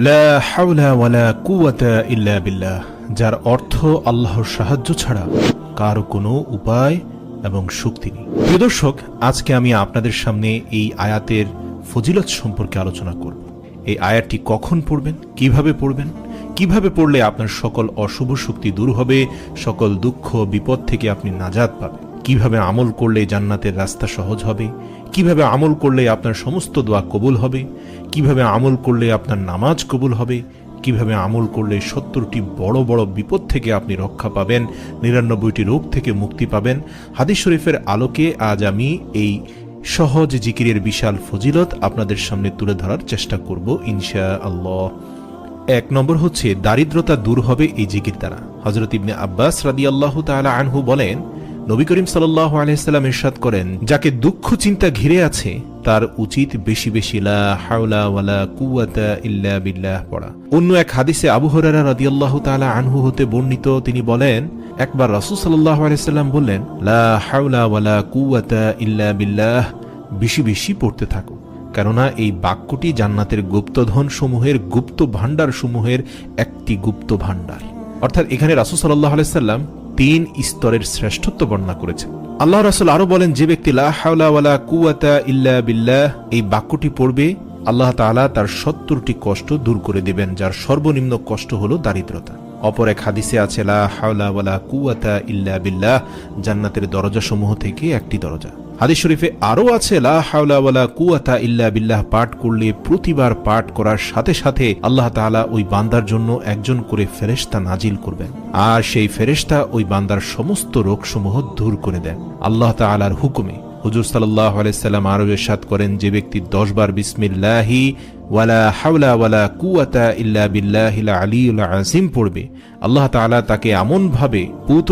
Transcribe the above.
লা হাওলা ওয়ালা কুওয়াতা ইল্লা বিল্লাহ, যার অর্থ আল্লাহর সাহায্য ছাড়া কারো কোনো উপায় এবং শক্তি নেই। প্রিয় দর্শক, আজকে আমি আপনাদের সামনে এই আয়াতের ফজিলত সম্পর্কে আলোচনা করব। এই আয়াতটি কখন পড়বেন, কিভাবে পড়বেন, কিভাবে পড়লে আপনার সকল অশুভ শক্তি দূর হবে, সকল দুঃখ বিপদ থেকে আপনি নাজাত পাবেন, কিভাবে আমল করলে জান্নাতের রাস্তা সহজ হবে, কিভাবে আমল করলে আপনার সমস্ত দোয়া কবুল হবে, কিভাবে আমল করলে আপনার নামাজ কবুল হবে, কিভাবে আমল করলে 70টি বড় বড় বিপদ থেকে আপনি রক্ষা পাবেন, 99টি রোগ থেকে মুক্তি পাবেন। হাদিস শরীফের আলোকে আজ আমি এই সহজ জিকিরের বিশাল ফজিলত আপনাদের সামনে তুলে ধরার চেষ্টা করব ইনশাআল্লাহ। 1 নম্বর হচ্ছে দারিদ্রতা দূর হবে এই জিকির দ্বারা। হযরত ইবনে আব্বাস রাদিয়াল্লাহু তাআলা আনহু বলেন, নবী করিম সাল্লাল্লাহু আলাইহি সাল্লাম ইরশাদ করেন, যাকে দুঃখ চিন্তা ঘিরে আছে তার উচিত বেশি বেশি লা হাওলা ওয়ালা কুওয়াতা ইল্লা বিল্লাহ পড়া। অন্য এক হাদিসে আবু হুরায়রা রাদিয়াল্লাহু তাআলা আনহু হতে বর্ণিত, তিনি বলেন, একবার রাসূল সাল্লাল্লাহু আলাইহি সাল্লাম বললেন, লা হাওলা ওয়ালা কুওয়াতা ইল্লা বিল্লাহ, বেশি বেশি পড়তে থাকো, কেননা এই বাক্যটি জান্নাতের গুপ্তধন সমূহের, গুপ্ত ভান্ডার সমূহের একটি গুপ্ত ভান্ডার। অর্থাৎ এখানে রাসূল সাল্লাল্লাহু আলাইহি সাল্লাম 3 স্তরের শ্রেষ্ঠত্ব বর্ণনা করেছেন। আল্লাহ রাসূল আরো বলেন, যে ব্যক্তি লা হাওলা ওয়ালা কুওয়াতা ইল্লা বিল্লাহ এই বাক্যটি পড়বে, আল্লাহ তাআলা তার 70টি কষ্ট দূর করে দিবেন, যার সর্বনিম্ন কষ্ট হলো দারিদ্রতা। অপর এক হাদিসে আছে, লা হাওলা ওয়ালা কুওয়াতা ইল্লা বিল্লাহ জান্নাতের দরজা সমূহ থেকে একটি দরজা। হাদিস শরীফে আরো আছে, লা হাওলা ওয়ালা কুওয়াতা ইল্লা বিল্লাহ পাঠ করলে প্রতিবার পাঠ করার সাথে সাথে আল্লাহ তাআলা ওই বান্দার জন্য একজন করে ফেরেশতা নাজিল করবেন, আর সেই ফেরেশতা ওই বান্দার সমস্ত রোগসমূহ দূর করে দেন আল্লাহ তাআলার হুকুমে। হুজুর সাল্লাল্লাহু আলাইহি সাল্লাম আরো ইরশাদ করেন, যে ব্যক্তি 10 বার বিসমিল্লাহি ওয়ালা হাওলা ওয়ালা কুওয়াতা ইল্লা বিল্লাহিল আলিয়্যিল আযীম পড়বে, আল্লাহ তাআলা তাকে এমন ভাবে পুত